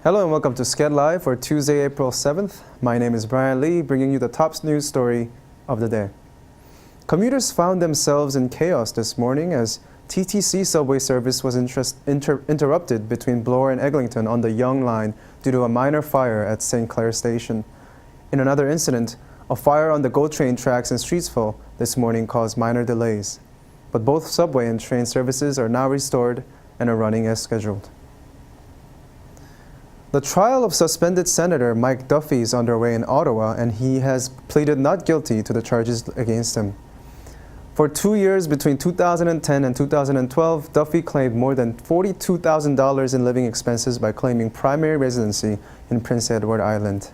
Hello and welcome to SkedLIVE for Tuesday, April 7th. My name is Brian Lee, bringing you the top news story of the day. Commuters found themselves in chaos this morning as TTC subway service was interrupted between Bloor and Eglinton on the Yonge line due to a minor fire at St. Clair Station. In another incident, a fire on the GO train tracks in Streetsville this morning caused minor delays. But both subway and train services are now restored and are running as scheduled. The trial of suspended Senator Mike Duffy is underway in Ottawa, and he has pleaded not guilty to the charges against him. For 2 years between 2010 and 2012, Duffy claimed more than $42,000 in living expenses by claiming primary residency in Prince Edward Island.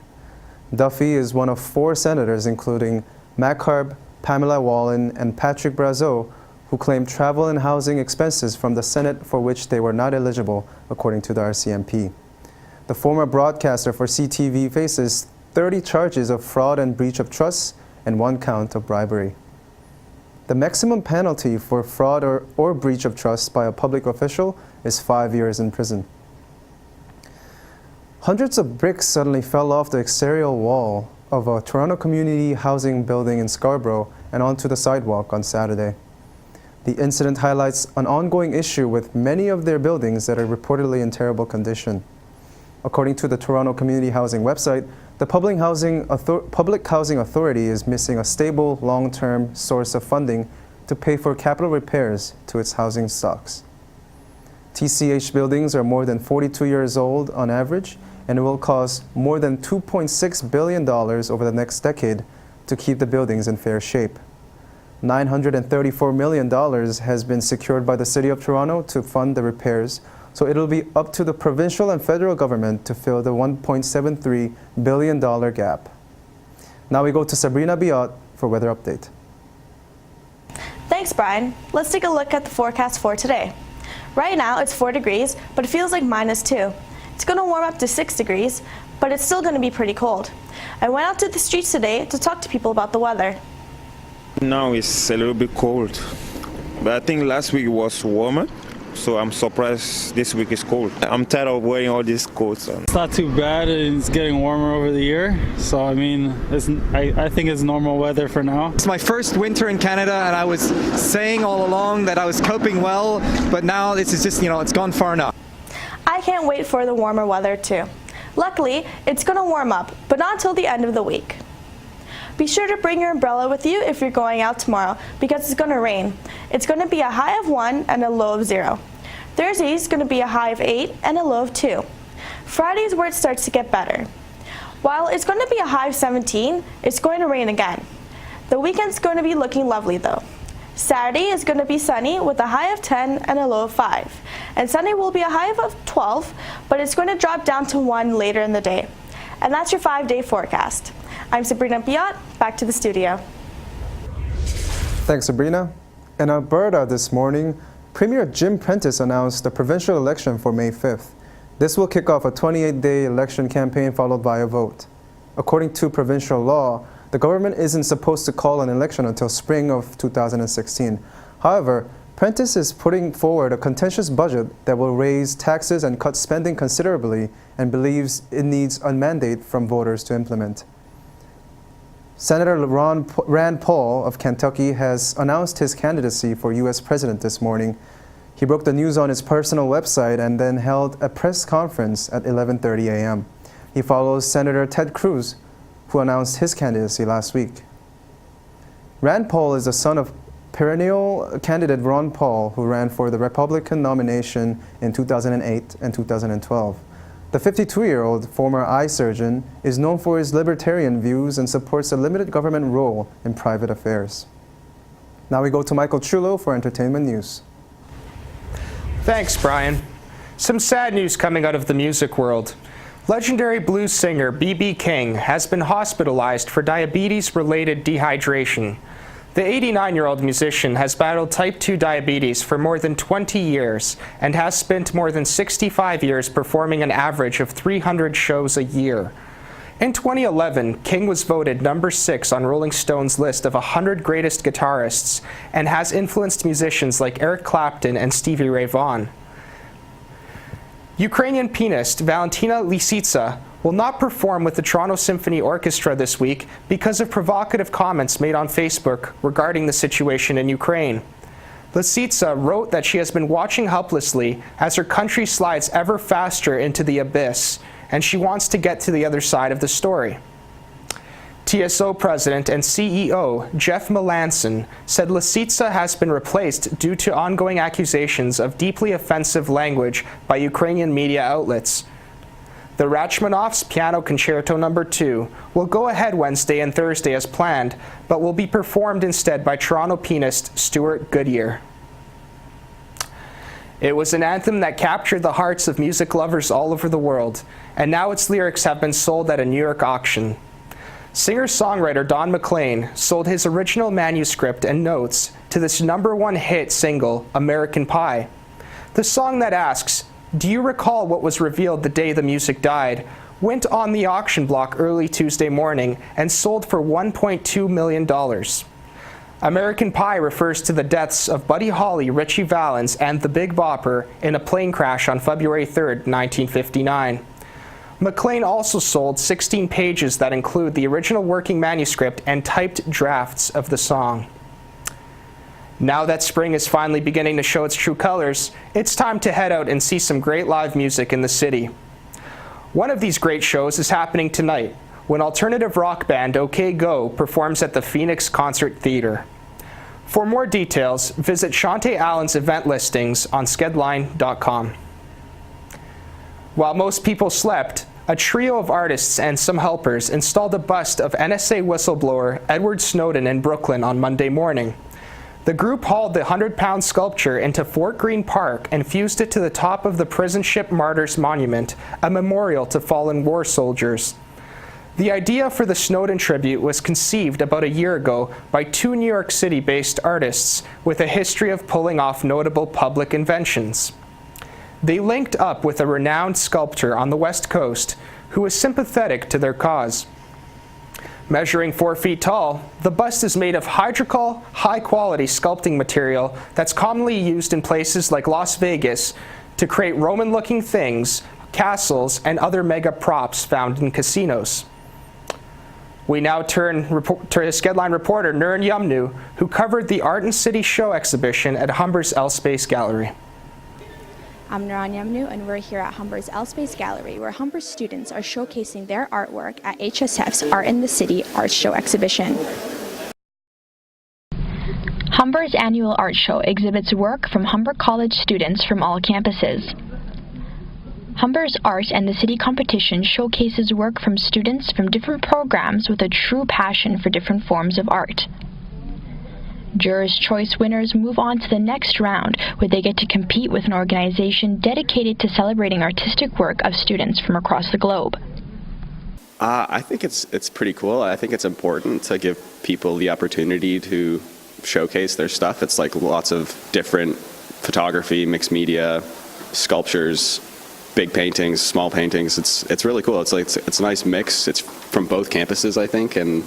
Duffy is one of 4 senators, including McCarb, Pamela Wallin, and Patrick Brazeau, who claimed travel and housing expenses from the Senate for which they were not eligible, according to the RCMP. The former broadcaster for CTV faces 30 charges of fraud and breach of trust and 1 count of bribery. The maximum penalty for fraud or breach of trust by a public official is 5 years in prison. Hundreds of bricks suddenly fell off the exterior wall of a Toronto community housing building in Scarborough and onto the sidewalk on Saturday. The incident highlights an ongoing issue with many of their buildings that are reportedly in terrible condition. According to the Toronto Community Housing website, the Public Housing Authority is missing a stable, long-term source of funding to pay for capital repairs to its housing stocks. TCH buildings are more than 42 years old on average, and it will cost more than $2.6 billion over the next decade to keep the buildings in fair shape. $934 million has been secured by the City of Toronto to fund the repairs, so it'll be up to the provincial and federal government to fill the $1.73 billion gap. Now we go to Sabrina Biot for weather update. Thanks, Brian. Let's take a look at the forecast for today. Right now it's 4 degrees, but it feels like -2. It's going to warm up to 6 degrees, but it's still going to be pretty cold. I went out to the streets today to talk to people about the weather. Now it's a little bit cold, but I think last week was warmer. So I'm surprised this week is cold. I'm tired of wearing all these coats. It's not too bad. It's getting warmer over the year. So I mean, I think it's normal weather for now. It's my first winter in Canada, and I was saying all along that I was coping well, but now this is just, it's gone far enough. I can't wait for the warmer weather too. Luckily, it's going to warm up, but not until the end of the week. Be sure to bring your umbrella with you if you're going out tomorrow because it's going to rain. It's going to be a high of 1 and a low of 0. Thursday is going to be a high of 8 and a low of 2. Friday is where it starts to get better. While it's going to be a high of 17, it's going to rain again. The weekend's going to be looking lovely though. Saturday is going to be sunny with a high of 10 and a low of 5. And Sunday will be a high of 12, but it's going to drop down to 1 later in the day. And that's your 5-day forecast. I'm Sabrina Biot, back to the studio. Thanks, Sabrina. In Alberta this morning, Premier Jim Prentice announced a provincial election for May 5th. This will kick off a 28-day election campaign followed by a vote. According to provincial law, the government isn't supposed to call an election until spring of 2016. However, Prentice is putting forward a contentious budget that will raise taxes and cut spending considerably and believes it needs a mandate from voters to implement. Senator Rand Paul of Kentucky has announced his candidacy for U.S. President this morning. He broke the news on his personal website and then held a press conference at 11:30 a.m. He follows Senator Ted Cruz, who announced his candidacy last week. Rand Paul is the son of perennial candidate Ron Paul, who ran for the Republican nomination in 2008 and 2012. The 52-year-old former eye surgeon is known for his libertarian views and supports a limited government role in private affairs. Now we go to Michael Chulo for entertainment news. Thanks, Brian. Some sad news coming out of the music world. Legendary blues singer B.B. King has been hospitalized for diabetes-related dehydration. The 89-year-old musician has battled type 2 diabetes for more than 20 years and has spent more than 65 years performing an average of 300 shows a year. In 2011, King was voted number 6 on Rolling Stone's list of 100 greatest guitarists and has influenced musicians like Eric Clapton and Stevie Ray Vaughan. Ukrainian pianist Valentina Lisitsa will not perform with the Toronto Symphony Orchestra this week because of provocative comments made on Facebook regarding the situation in Ukraine. Lisitsa wrote that she has been watching helplessly as her country slides ever faster into the abyss, and she wants to get to the other side of the story. TSO President and CEO Jeff Melanson said Lisitsa has been replaced due to ongoing accusations of deeply offensive language by Ukrainian media outlets. The Rachmaninoff's Piano Concerto No. 2 will go ahead Wednesday and Thursday as planned, but will be performed instead by Toronto pianist Stuart Goodyear. It was an anthem that captured the hearts of music lovers all over the world, and now its lyrics have been sold at a New York auction. Singer-songwriter Don McLean sold his original manuscript and notes to this #1 hit single, American Pie. The song that asks, "Do you recall what was revealed the day the music died?" went on the auction block early Tuesday morning and sold for $1.2 million. American Pie refers to the deaths of Buddy Holly, Ritchie Valens, and the Big Bopper in a plane crash on February 3, 1959. McLean also sold 16 pages that include the original working manuscript and typed drafts of the song. Now that spring is finally beginning to show its true colors, it's time to head out and see some great live music in the city. One of these great shows is happening tonight, when alternative rock band OK Go performs at the Phoenix Concert Theater. For more details, visit Shantae Allen's event listings on skedline.com. While most people slept, a trio of artists and some helpers installed a bust of NSA whistleblower Edward Snowden in Brooklyn on Monday morning. The group hauled the 100-pound sculpture into Fort Greene Park and fused it to the top of the Prison Ship Martyrs Monument, a memorial to fallen war soldiers. The idea for the Snowden tribute was conceived about a year ago by two New York City-based artists with a history of pulling off notable public inventions. They linked up with a renowned sculptor on the West Coast who was sympathetic to their cause. Measuring 4 feet tall, the bust is made of hydrocal, high-quality sculpting material that's commonly used in places like Las Vegas to create Roman-looking things, castles, and other mega props found in casinos. We now turn to SkedLine reporter Nurin Yumnu, who covered the Art and City Show exhibition at Humber's L Space Gallery. I'm Nurin Yumnu, and we're here at Humber's L Space Gallery, where Humber students are showcasing their artwork at HSF's Art in the City Art Show exhibition. Humber's annual art show exhibits work from Humber College students from all campuses. Humber's Art and the City competition showcases work from students from different programs with a true passion for different forms of art. Jurors' Choice winners move on to the next round, where they get to compete with an organization dedicated to celebrating artistic work of students from across the globe. I think it's pretty cool. I think it's important to give people the opportunity to showcase their stuff. It's like lots of different photography, mixed media, sculptures, big paintings, small paintings. It's really cool. It's a nice mix. It's from both campuses, I think, and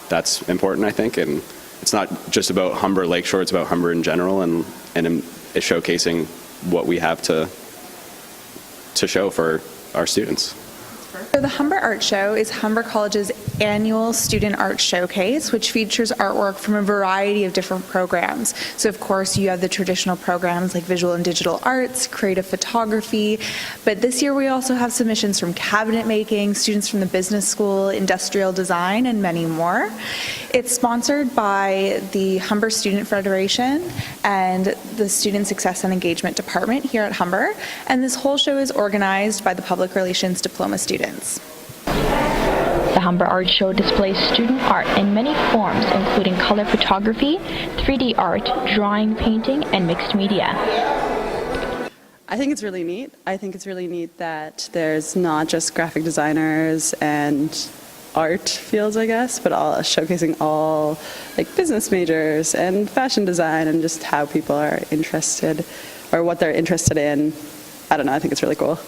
that's important, I think. And it's not just about Humber Lakeshore, it's about Humber in general, and it's showcasing what we have to show for our students. So the Humber Art Show is Humber College's annual student art showcase, which features artwork from a variety of different programs. So of course you have the traditional programs like visual and digital arts, creative photography, but this year we also have submissions from cabinet making, students from the business school, industrial design, and many more. It's sponsored by the Humber Student Federation and the Student Success and Engagement Department here at Humber, and this whole show is organized by the Public Relations Diploma students. The Humber Art Show displays student art in many forms, including color photography, 3D art, drawing, painting, and mixed media. I think it's really neat. I think it's really neat that there's not just graphic designers and art fields, I guess, but all showcasing all like business majors and fashion design and just how people are interested or what they're interested in. I don't know, I think it's really cool.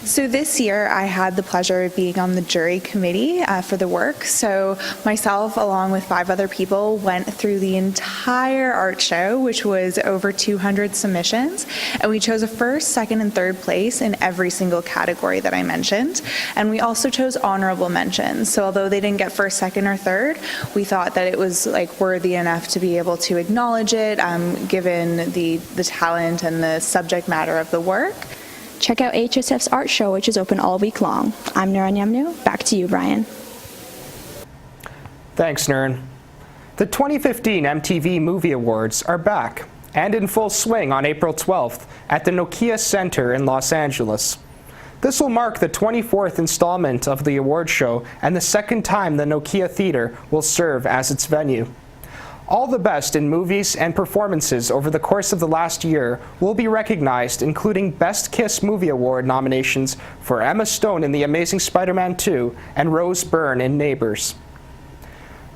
So this year I had the pleasure of being on the jury committee for the work. So myself, along with 5 other people, went through the entire art show, which was over 200 submissions, and we chose a first, second, and third place in every single category that I mentioned. And we also chose honorable mentions. So although they didn't get first, second, or third, we thought that it was worthy enough to be able to acknowledge it, given the talent and the subject matter of the work. Check out HSF's art show, which is open all week long. I'm Nuran Yamnu. Back to you, Brian. Thanks, Nuran. The 2015 MTV Movie Awards are back and in full swing on April 12th at the Nokia Center in Los Angeles. This will mark the 24th installment of the award show and the second time the Nokia Theater will serve as its venue. All the best in movies and performances over the course of the last year will be recognized, including Best Kiss Movie Award nominations for Emma Stone in The Amazing Spider-Man 2 and Rose Byrne in Neighbors.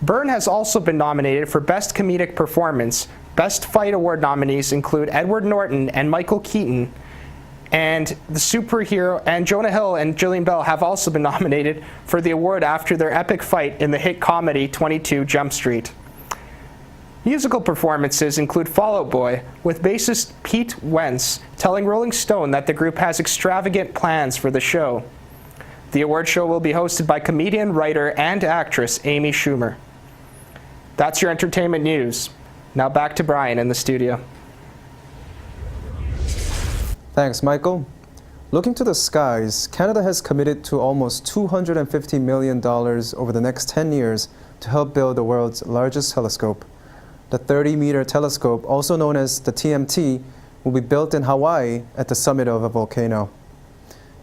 Byrne has also been nominated for Best Comedic Performance. Best Fight Award nominees include Edward Norton and Michael Keaton, and the superhero and Jonah Hill and Jillian Bell have also been nominated for the award after their epic fight in the hit comedy 22 Jump Street. Musical performances include Fall Out Boy, with bassist Pete Wentz telling Rolling Stone that the group has extravagant plans for the show. The award show will be hosted by comedian, writer, and actress Amy Schumer. That's your entertainment news. Now back to Brian in the studio. Thanks, Michael. Looking to the skies, Canada has committed to almost $250 million over the next 10 years to help build the world's largest telescope. The 30-meter telescope, also known as the TMT, will be built in Hawaii at the summit of a volcano.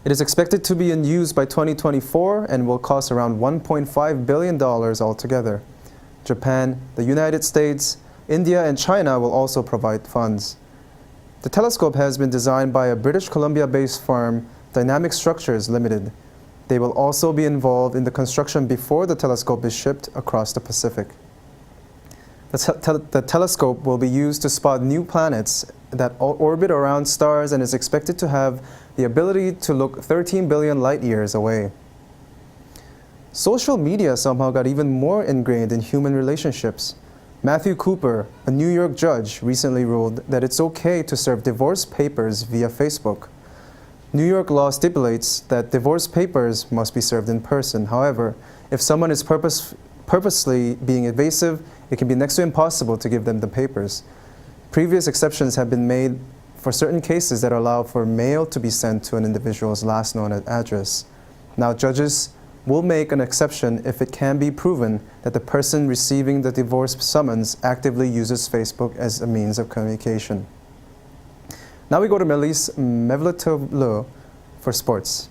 It is expected to be in use by 2024 and will cost around $1.5 billion altogether. Japan, the United States, India, and China will also provide funds. The telescope has been designed by a British Columbia-based firm, Dynamic Structures Limited. They will also be involved in the construction before the telescope is shipped across the Pacific. The telescope will be used to spot new planets that orbit around stars and is expected to have the ability to look 13 billion light years away. Social media somehow got even more ingrained in human relationships. Matthew Cooper, a New York judge, recently ruled that it's okay to serve divorce papers via Facebook. New York law stipulates that divorce papers must be served in person. However, if someone is purposely being evasive, it can be next to impossible to give them the papers. Previous exceptions have been made for certain cases that allow for mail to be sent to an individual's last known address. Now, judges will make an exception if it can be proven that the person receiving the divorce summons actively uses Facebook as a means of communication. Now we go to Melis Mevletoglou for sports.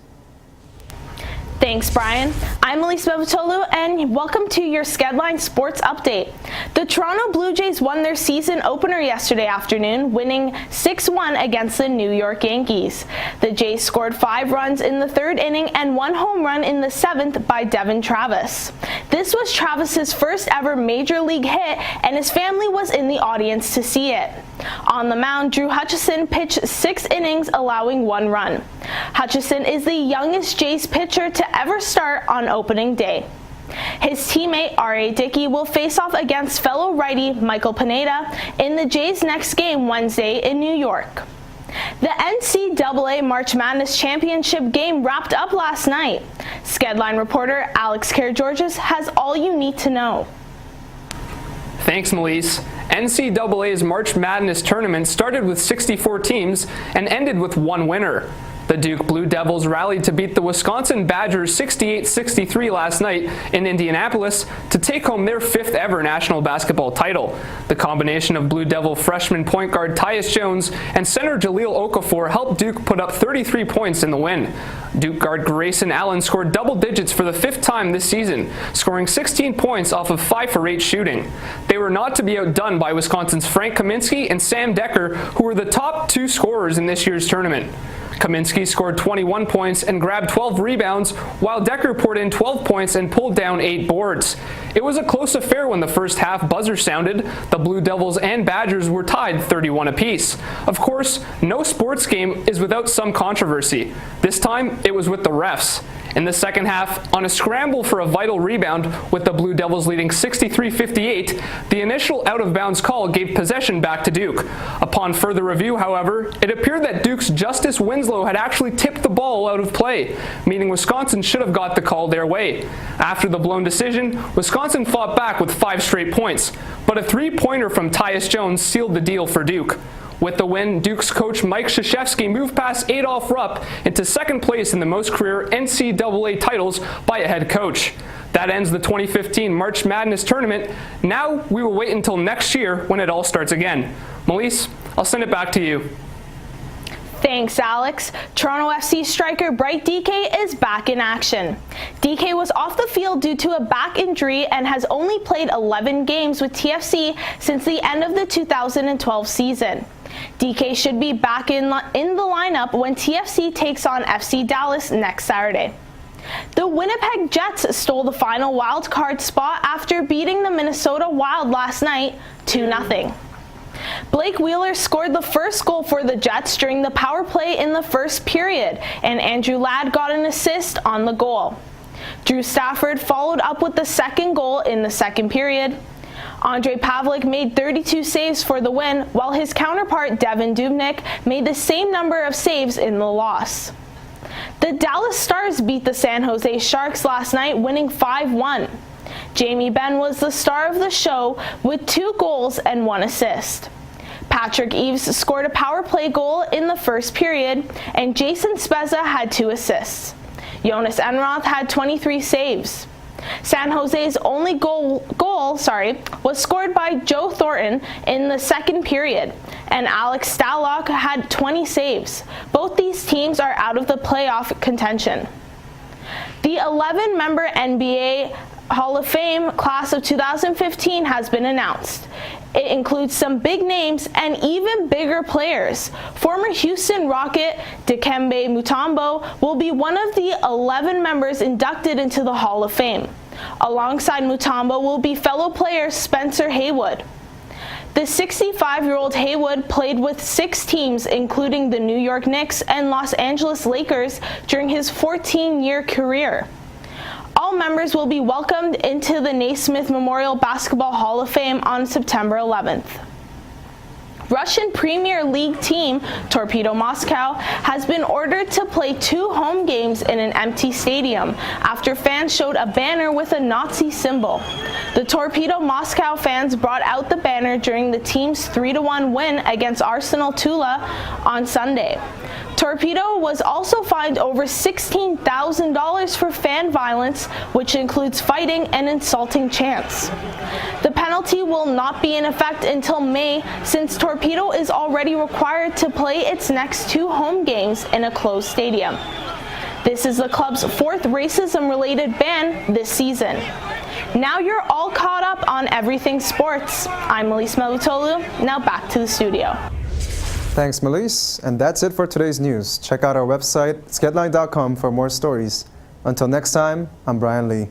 Thanks, Brian. I'm Elise Mevletoglou, and welcome to your SkedLIVE Sports Update. The Toronto Blue Jays won their season opener yesterday afternoon, winning 6-1 against the New York Yankees. The Jays scored 5 runs in the 3rd inning and 1 home run in the 7th by Devin Travis. This was Travis's first ever major league hit, and his family was in the audience to see it. On the mound, Drew Hutchison pitched 6 innings, allowing 1 run. Hutchison is the youngest Jays pitcher to ever start on opening day. His teammate R.A. Dickey will face off against fellow righty Michael Pineda in the Jays' next game Wednesday in New York. The NCAA March Madness Championship game wrapped up last night. SkedLIVE reporter Alex Kerr-Georges has all you need to know. Thanks, Melise. NCAA's March Madness tournament started with 64 teams and ended with 1 winner. The Duke Blue Devils rallied to beat the Wisconsin Badgers 68-63 last night in Indianapolis to take home their 5th ever national basketball title. The combination of Blue Devil freshman point guard Tyus Jones and center Jahlil Okafor helped Duke put up 33 points in the win. Duke guard Grayson Allen scored double digits for the 5th time this season, scoring 16 points off of 5 for 8 shooting. They were not to be outdone by Wisconsin's Frank Kaminsky and Sam Decker, who were the top 2 scorers in this year's tournament. Kaminsky scored 21 points and grabbed 12 rebounds, while Decker poured in 12 points and pulled down 8 boards. It was a close affair when the first half buzzer sounded. The Blue Devils and Badgers were tied 31 apiece. Of course, no sports game is without some controversy. This time, it was with the refs. In the second half, on a scramble for a vital rebound, with the Blue Devils leading 63-58, the initial out-of-bounds call gave possession back to Duke. Upon further review, however, it appeared that Duke's Justice Winslow had actually tipped the ball out of play, meaning Wisconsin should have got the call their way. After the blown decision, Wisconsin fought back with 5 straight points, but a three-pointer from Tyus Jones sealed the deal for Duke. With the win, Duke's coach Mike Krzyzewski moved past Adolph Rupp into second place in the most career NCAA titles by a head coach. That ends the 2015 March Madness tournament. Now we will wait until next year when it all starts again. Melise, I'll send it back to you. Thanks, Alex. Toronto FC striker Bright DK is back in action. DK was off the field due to a back injury and has only played 11 games with TFC since the end of the 2012 season. DK should be back in the lineup when TFC takes on FC Dallas next Saturday. The Winnipeg Jets stole the final wild card spot after beating the Minnesota Wild last night 2-0. Blake Wheeler scored the first goal for the Jets during the power play in the first period, and Andrew Ladd got an assist on the goal. Drew Stafford followed up with the second goal in the second period. Andre Pavlik made 32 saves for the win, while his counterpart Devin Dubnyk made the same number of saves in the loss. The Dallas Stars beat the San Jose Sharks last night, winning 5-1. Jamie Benn was the star of the show with 2 goals and 1 assist. Patrick Eaves scored a power play goal in the first period, and Jason Spezza had 2 assists. Jonas Enroth had 23 saves. San Jose's only goal was scored by Joe Thornton in the second period, and Alex Stalock had 20 saves. Both these teams are out of the playoff contention. The 11-member NBA Hall of Fame class of 2015 has been announced. It includes some big names and even bigger players. Former Houston Rocket Dikembe Mutombo will be one of the 11 members inducted into the Hall of Fame. Alongside Mutombo will be fellow player Spencer Haywood. The 65-year-old Haywood played with 6 teams, including the New York Knicks and Los Angeles Lakers, during his 14-year career. All members will be welcomed into the Naismith Memorial Basketball Hall of Fame on September 11th. Russian Premier League team Torpedo Moscow has been ordered to play 2 home games in an empty stadium after fans showed a banner with a Nazi symbol. The Torpedo Moscow fans brought out the banner during the team's 3-1 win against Arsenal Tula on Sunday. Torpedo was also fined over $16,000 for fan violence, which includes fighting and insulting chants. The penalty will not be in effect until May, since Torpedo is already required to play its next 2 home games in a closed stadium. This is the club's 4th racism-related ban this season. Now you're all caught up on everything sports. I'm Melise Melutolu. Now back to the studio. Thanks, Melise. And that's it for today's news. Check out our website, skedline.com, for more stories. Until next time, I'm Brian Lee.